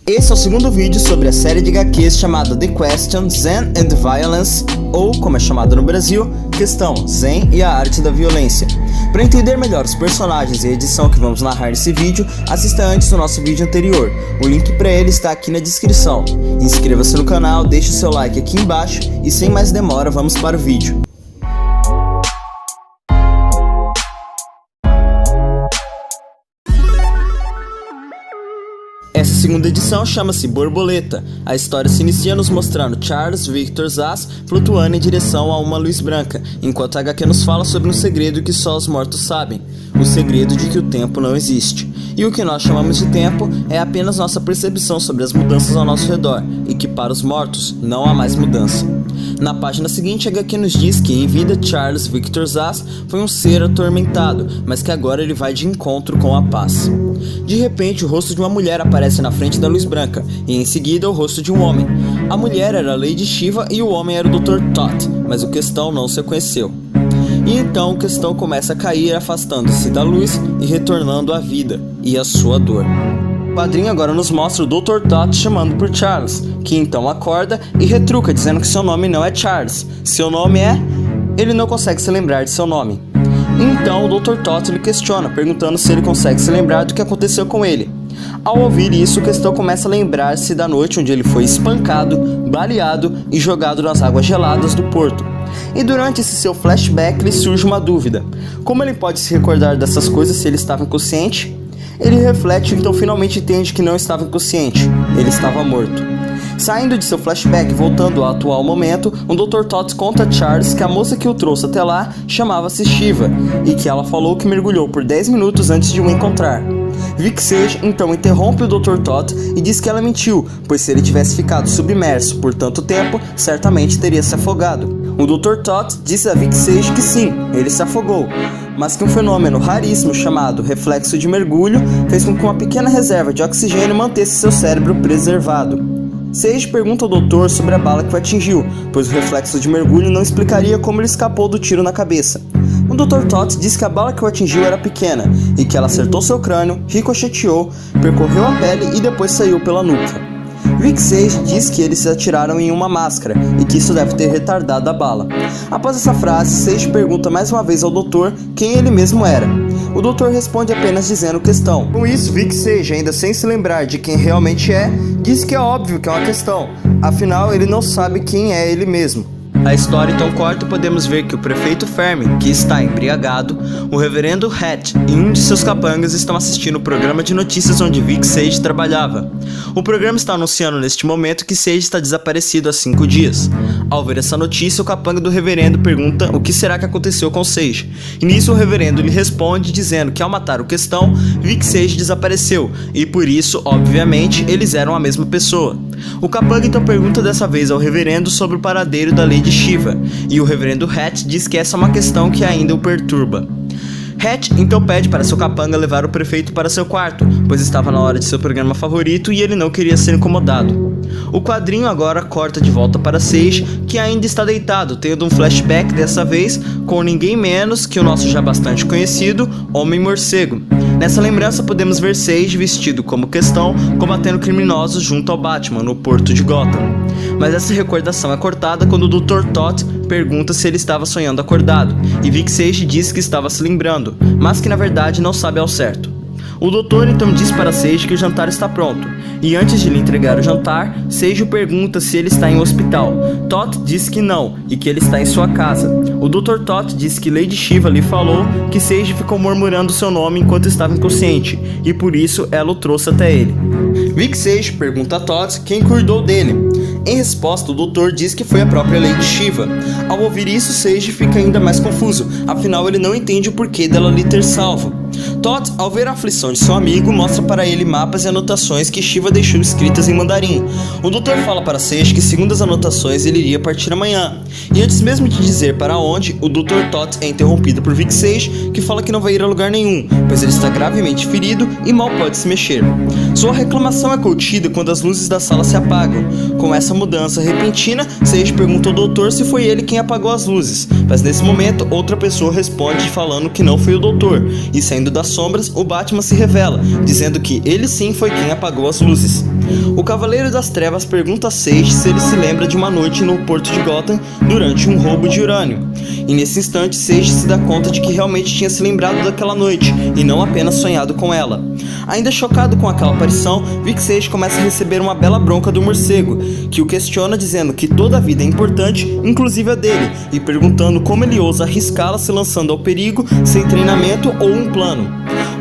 Esse é o segundo vídeo sobre a série de HQs chamada The Question, Zen and the Violence, ou, como é chamado no Brasil, Questão, Zen e a Arte da Violência. Para entender melhor os personagens e a edição que vamos narrar nesse vídeo, assista antes o nosso vídeo anterior. O link para ele está aqui na descrição. Inscreva-se no canal, deixe o seu like aqui embaixo e sem mais demora vamos para o vídeo. Essa segunda edição chama-se Borboleta. A história se inicia nos mostrando Charles Victor Zsasz flutuando em direção a uma luz branca, enquanto a HQ nos fala sobre um segredo que só os mortos sabem, o segredo de que o tempo não existe. E o que nós chamamos de tempo é apenas nossa percepção sobre as mudanças ao nosso redor, e que para os mortos não há mais mudança. Na página seguinte, a HQ nos diz que em vida Charles Victor Zsasz foi um ser atormentado, mas que agora ele vai de encontro com a paz. De repente, o rosto de uma mulher aparece na frente da luz branca, e em seguida o rosto de um homem. A mulher era a Lady Shiva e o homem era o Dr. Tot, mas o Questão não se reconheceu. E então o Questão começa a cair, afastando-se da luz e retornando à vida e à sua dor. O quadrinho agora nos mostra o Dr. Tot chamando por Charles, que então acorda e retruca dizendo que seu nome não é Charles, seu nome é... Ele não consegue se lembrar de seu nome. Então o Dr. Tot lhe questiona, perguntando se ele consegue se lembrar do que aconteceu com ele. Ao ouvir isso, o Questão começa a lembrar-se da noite onde ele foi espancado, baleado e jogado nas águas geladas do porto. E durante esse seu flashback lhe surge uma dúvida. Como ele pode se recordar dessas coisas se ele estava inconsciente? Ele reflete e então finalmente entende que não estava inconsciente, ele estava morto. Saindo de seu flashback e voltando ao atual momento, o Dr. Tot conta a Charles que a moça que o trouxe até lá chamava-se Shiva e que ela falou que mergulhou por 10 minutos antes de o encontrar. Vic Sage então interrompe o Dr. Tot e diz que ela mentiu, pois se ele tivesse ficado submerso por tanto tempo, certamente teria se afogado. O Dr. Tot disse a Vic Sage que sim, ele se afogou, mas que um fenômeno raríssimo chamado reflexo de mergulho fez com que uma pequena reserva de oxigênio mantesse seu cérebro preservado. Sage pergunta ao doutor sobre a bala que o atingiu, pois o reflexo de mergulho não explicaria como ele escapou do tiro na cabeça. O Dr. Tot diz que a bala que o atingiu era pequena e que ela acertou seu crânio, ricocheteou, percorreu a pele e depois saiu pela nuca. Vic Sage diz que eles se atiraram em uma máscara e que isso deve ter retardado a bala. Após essa frase, Sage pergunta mais uma vez ao doutor quem ele mesmo era. O doutor responde apenas dizendo questão. Com isso, Vic Sage, ainda sem se lembrar de quem realmente é, diz que é óbvio que é uma questão. Afinal, ele não sabe quem é ele mesmo. A história então corta e podemos ver que o prefeito Fermin, que está embriagado, o reverendo Hatch e um de seus capangas estão assistindo o programa de notícias onde Vic Sage trabalhava. O programa está anunciando neste momento que Sage está desaparecido há 5 dias. Ao ver essa notícia, o capanga do reverendo pergunta o que será que aconteceu com Sage. E nisso o reverendo lhe responde dizendo que ao matar o Questão, Vic Sage desapareceu e por isso, obviamente, eles eram a mesma pessoa. O capanga então pergunta dessa vez ao reverendo sobre o paradeiro da Lady Shiva, e o reverendo Hatch diz que essa é uma questão que ainda o perturba. Hatch então pede para seu capanga levar o prefeito para seu quarto, pois estava na hora de seu programa favorito e ele não queria ser incomodado. O quadrinho agora corta de volta para Sage, que ainda está deitado, tendo um flashback dessa vez com ninguém menos que o nosso já bastante conhecido Homem-Morcego. Nessa lembrança podemos ver Sage vestido como Questão, combatendo criminosos junto ao Batman no porto de Gotham. Mas essa recordação é cortada quando o Dr. Tot pergunta se ele estava sonhando acordado, e Vic Sage diz que estava se lembrando, mas que na verdade não sabe ao certo. O doutor então diz para Sage que o jantar está pronto, e antes de lhe entregar o jantar, Sage o pergunta se ele está em um hospital. Tot diz que não, e que ele está em sua casa. O Dr. Tot diz que Lady Shiva lhe falou que Sage ficou murmurando seu nome enquanto estava inconsciente, e por isso ela o trouxe até ele. Vic Sage pergunta a Tot quem cuidou dele. Em resposta, o doutor diz que foi a própria Lady Shiva. Ao ouvir isso, Sage fica ainda mais confuso, afinal ele não entende o porquê dela lhe ter salvo. Tot, ao ver a aflição de seu amigo, mostra para ele mapas e anotações que Shiva deixou escritas em mandarim. O doutor fala para Sage que, segundo as anotações, ele iria partir amanhã. E antes mesmo de dizer para onde, o Dr. Tot é interrompido por Vic Sage, que fala que não vai ir a lugar nenhum, pois ele está gravemente ferido e mal pode se mexer. Sua reclamação é contida quando as luzes da sala se apagam. Com essa mudança repentina, Sage pergunta ao doutor se foi ele quem apagou as luzes, mas nesse momento outra pessoa responde falando que não foi o doutor, e saindo das sombras, o Batman se revela, dizendo que ele sim foi quem apagou as luzes. O Cavaleiro das Trevas pergunta a Sage se ele se lembra de uma noite no porto de Gotham durante um roubo de urânio. E nesse instante, Sage se dá conta de que realmente tinha se lembrado daquela noite e não apenas sonhado com ela. Ainda chocado com aquela aparição, Vic Sage começa a receber uma bela bronca do morcego, que o questiona dizendo que toda a vida é importante, inclusive a dele, e perguntando como ele ousa arriscá-la se lançando ao perigo sem treinamento ou um plano.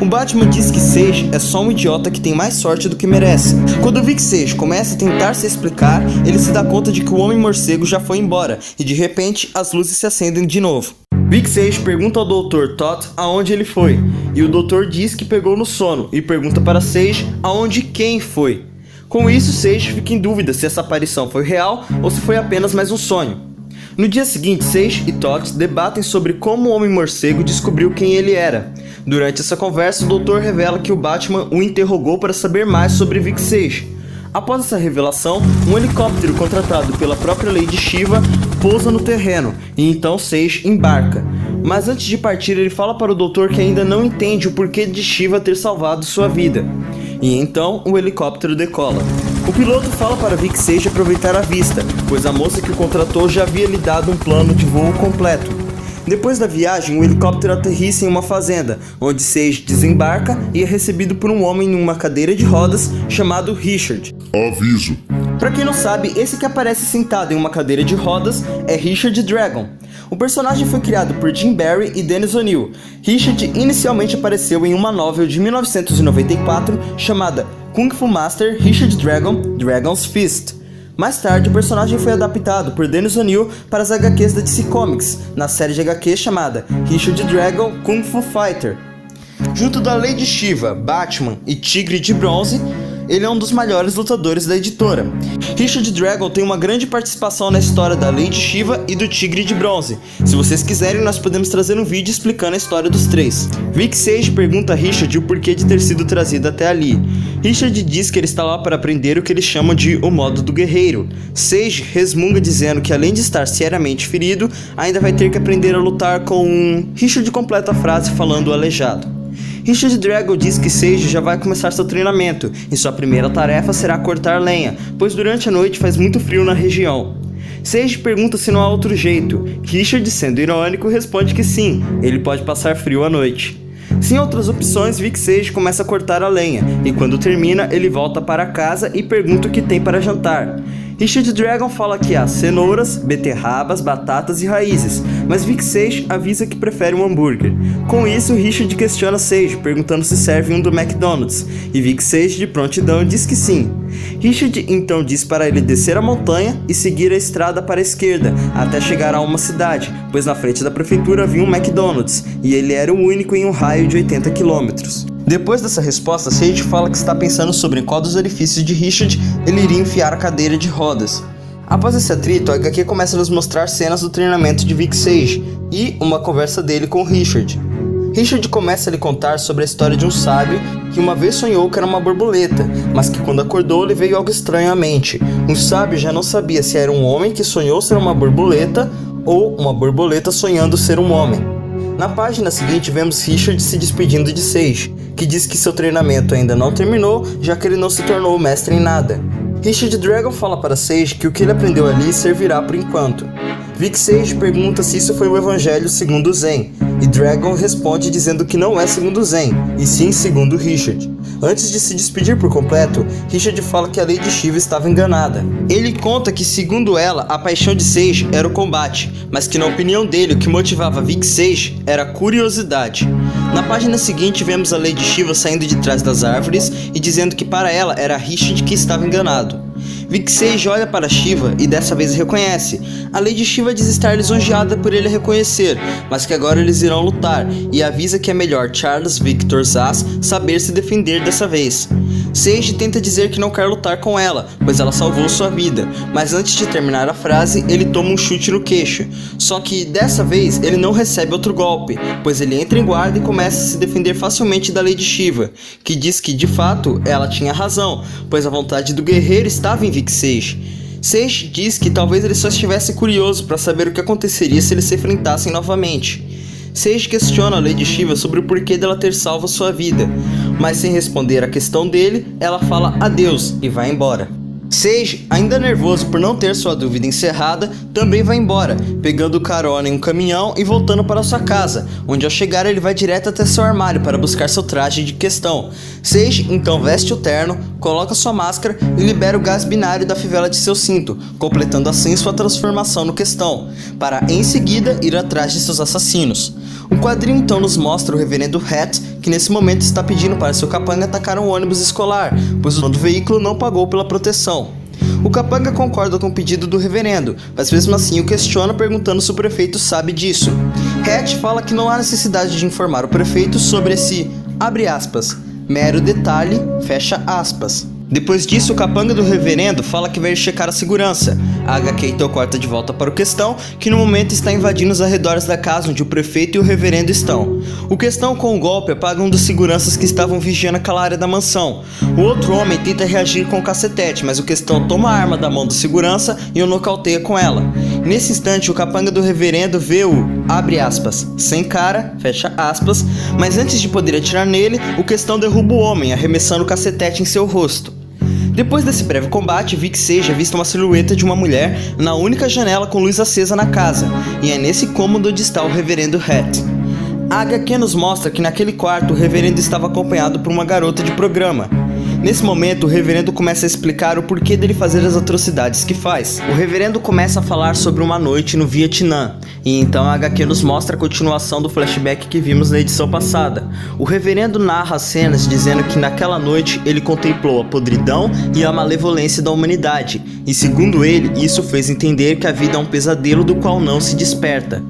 O Batman diz que Sage é só um idiota que tem mais sorte do que merece. Quando Vic Sage começa a tentar se explicar, ele se dá conta de que o Homem-Morcego já foi embora, e de repente as luzes se acendem de novo. Vic Sage pergunta ao Dr. Todd aonde ele foi, e o doutor diz que pegou no sono, e pergunta para Sage aonde quem foi. Com isso, Sage fica em dúvida se essa aparição foi real ou se foi apenas mais um sonho. No dia seguinte, Sage e Todd debatem sobre como o Homem-Morcego descobriu quem ele era. Durante essa conversa, o doutor revela que o Batman o interrogou para saber mais sobre Vic Sage. Após essa revelação, um helicóptero contratado pela própria Lady Shiva pousa no terreno, e então Sage embarca. Mas antes de partir, ele fala para o doutor que ainda não entende o porquê de Shiva ter salvado sua vida. E então, o helicóptero decola. O piloto fala para Vic Sage aproveitar a vista, pois a moça que o contratou já havia lhe dado um plano de voo completo. Depois da viagem, o helicóptero aterrissa em uma fazenda, onde Sage desembarca e é recebido por um homem em uma cadeira de rodas chamado Richard. Aviso. Pra quem não sabe, esse que aparece sentado em uma cadeira de rodas é Richard Dragon. O personagem foi criado por Jim Barry e Dennis O'Neil. Richard inicialmente apareceu em uma novel de 1994 chamada Kung Fu Master Richard Dragon, Dragon's Fist. Mais tarde, o personagem foi adaptado por Dennis O'Neil para as HQs da DC Comics, na série de HQs chamada Richard Dragon Kung Fu Fighter. Junto da Lady Shiva, Batman e Tigre de Bronze, ele é um dos maiores lutadores da editora. Richard Dragon tem uma grande participação na história da Lady Shiva e do Tigre de Bronze. Se vocês quiserem, nós podemos trazer um vídeo explicando a história dos três. Vic Sage pergunta a Richard o porquê de ter sido trazido até ali. Richard diz que ele está lá para aprender o que eles chamam de o modo do guerreiro. Sage resmunga dizendo que além de estar seriamente ferido, ainda vai ter que aprender a lutar com... Richard completa a frase falando aleijado. Richard Dragon diz que Sage já vai começar seu treinamento, e sua primeira tarefa será cortar lenha, pois durante a noite faz muito frio na região. Sage pergunta se não há outro jeito. Richard, sendo irônico, responde que sim, ele pode passar frio à noite. Sem outras opções, Vic Sage começa a cortar a lenha, e quando termina, ele volta para casa e pergunta o que tem para jantar. Richard Dragon fala que há cenouras, beterrabas, batatas e raízes, mas Vic Sage avisa que prefere um hambúrguer. Com isso, Richard questiona Sage, perguntando se serve um do McDonald's, e Vic Sage de prontidão diz que sim. Richard então diz para ele descer a montanha e seguir a estrada para a esquerda, até chegar a uma cidade, pois na frente da prefeitura havia um McDonald's, e ele era o único em um raio de 80 km. Depois dessa resposta, Sage fala que está pensando sobre em qual dos orifícios de Richard ele iria enfiar a cadeira de rodas. Após esse atrito, a HQ começa a nos mostrar cenas do treinamento de Vic Sage e uma conversa dele com Richard. Richard começa a lhe contar sobre a história de um sábio que uma vez sonhou que era uma borboleta, mas que quando acordou lhe veio algo estranho à mente. Um sábio já não sabia se era um homem que sonhou ser uma borboleta ou uma borboleta sonhando ser um homem. Na página seguinte vemos Richard se despedindo de Sage, que diz que seu treinamento ainda não terminou, já que ele não se tornou mestre em nada. Richard Dragon fala para Sage que o que ele aprendeu ali servirá por enquanto. Vic Sage pergunta se isso foi o Evangelho segundo Zen, e Dragon responde dizendo que não é segundo Zen, e sim segundo Richard. Antes de se despedir por completo, Richard fala que a Lady Shiva estava enganada. Ele conta que, segundo ela, a paixão de Sage era o combate, mas que na opinião dele o que motivava Vic Sage era a curiosidade. Na página seguinte vemos a Lady Shiva saindo de trás das árvores e dizendo que para ela era Richard que estava enganado. Vic Sage olha para Shiva e dessa vez reconhece. A Lady Shiva diz estar lisonjeada por ele reconhecer, mas que agora eles irão lutar, e avisa que é melhor Charles Victor Zsasz saber se defender dessa vez. Sage tenta dizer que não quer lutar com ela, pois ela salvou sua vida, mas antes de terminar a frase, ele toma um chute no queixo. Só que dessa vez ele não recebe outro golpe, pois ele entra em guarda e começa a se defender facilmente da Lady Shiva, que diz que de fato ela tinha razão, pois a vontade do guerreiro estava em Vic Sage. Sage diz que talvez ele só estivesse curioso para saber o que aconteceria se eles se enfrentassem novamente. Sage questiona a Lady Shiva sobre o porquê dela ter salvo sua vida. mas sem responder a questão dele, ela fala adeus e vai embora. Sage, ainda nervoso por não ter sua dúvida encerrada, também vai embora, pegando carona em um caminhão e voltando para sua casa, onde ao chegar ele vai direto até seu armário para buscar seu traje de questão. Sage então veste o terno, coloca sua máscara e libera o gás binário da fivela de seu cinto, completando assim sua transformação no questão, para em seguida ir atrás de seus assassinos. O quadrinho então nos mostra o reverendo Hat, que nesse momento está pedindo para seu capanga atacar um ônibus escolar, pois o dono do veículo não pagou pela proteção. O capanga concorda com o pedido do reverendo, mas mesmo assim o questiona perguntando se o prefeito sabe disso. Hat fala que não há necessidade de informar o prefeito sobre esse, abre aspas, mero detalhe, fecha aspas. Depois disso, o capanga do reverendo fala que vai checar a segurança. A HQ então corta de volta para o questão, que no momento está invadindo os arredores da casa onde o prefeito e o reverendo estão. O questão com o golpe apaga um dos seguranças que estavam vigiando aquela área da mansão. O outro homem tenta reagir com o cacetete, mas o questão toma a arma da mão do segurança e o nocauteia com ela. Nesse instante, o capanga do reverendo vê o, abre aspas, sem cara, fecha aspas, mas antes de poder atirar nele, o questão derruba o homem, arremessando o cacetete em seu rosto. Depois desse breve combate, vi que Sage avista uma silhueta de uma mulher na única janela com luz acesa na casa, e é nesse cômodo onde está o reverendo Hat. A HQ nos mostra que naquele quarto o reverendo estava acompanhado por uma garota de programa. Nesse momento, o reverendo começa a explicar o porquê dele fazer as atrocidades que faz. O reverendo começa a falar sobre uma noite no Vietnã, e então a HQ nos mostra a continuação do flashback que vimos na edição passada. O reverendo narra as cenas dizendo que naquela noite ele contemplou a podridão e a malevolência da humanidade, e segundo ele, isso fez entender que a vida é um pesadelo do qual não se desperta.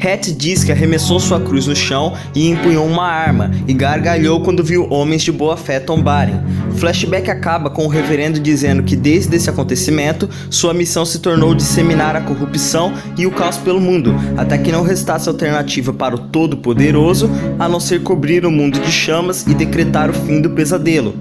Hat diz que arremessou sua cruz no chão e empunhou uma arma, e gargalhou quando viu homens de boa fé tombarem. O flashback acaba com o reverendo dizendo que desde esse acontecimento, sua missão se tornou disseminar a corrupção e o caos pelo mundo, até que não restasse alternativa para o Todo-Poderoso, a não ser cobrir o mundo de chamas e decretar o fim do pesadelo.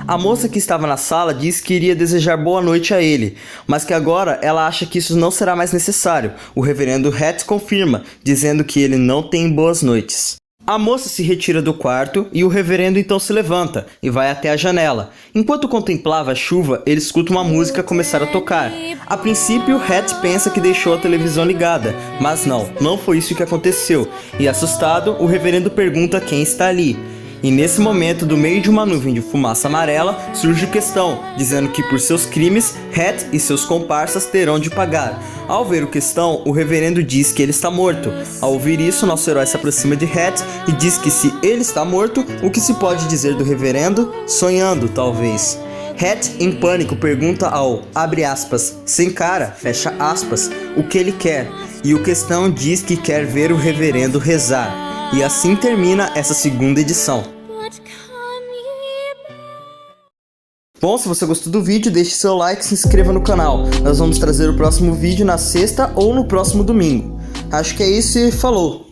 A moça que estava na sala disse que iria desejar boa noite a ele, mas que agora ela acha que isso não será mais necessário. O reverendo Hat confirma, dizendo que ele não tem boas noites. A moça se retira do quarto e o reverendo então se levanta e vai até a janela. Enquanto contemplava a chuva, ele escuta uma música começar a tocar. A princípio, Hat pensa que deixou a televisão ligada, mas não foi isso que aconteceu. E assustado, o reverendo pergunta quem está ali. E nesse momento, do meio de uma nuvem de fumaça amarela, surge questão, dizendo que por seus crimes, Hat e seus comparsas terão de pagar. Ao ver o questão, o reverendo diz que ele está morto. Ao ouvir isso, nosso herói se aproxima de Hat e diz que se ele está morto, o que se pode dizer do reverendo? Sonhando, talvez. Hat, em pânico, pergunta ao, abre aspas, sem cara, fecha aspas, o que ele quer. E o questão diz que quer ver o reverendo rezar. E assim termina essa segunda edição. Bom, se você gostou do vídeo, deixe seu like e se inscreva no canal. Nós vamos trazer o próximo vídeo na sexta ou no próximo domingo. Acho que é isso e falou!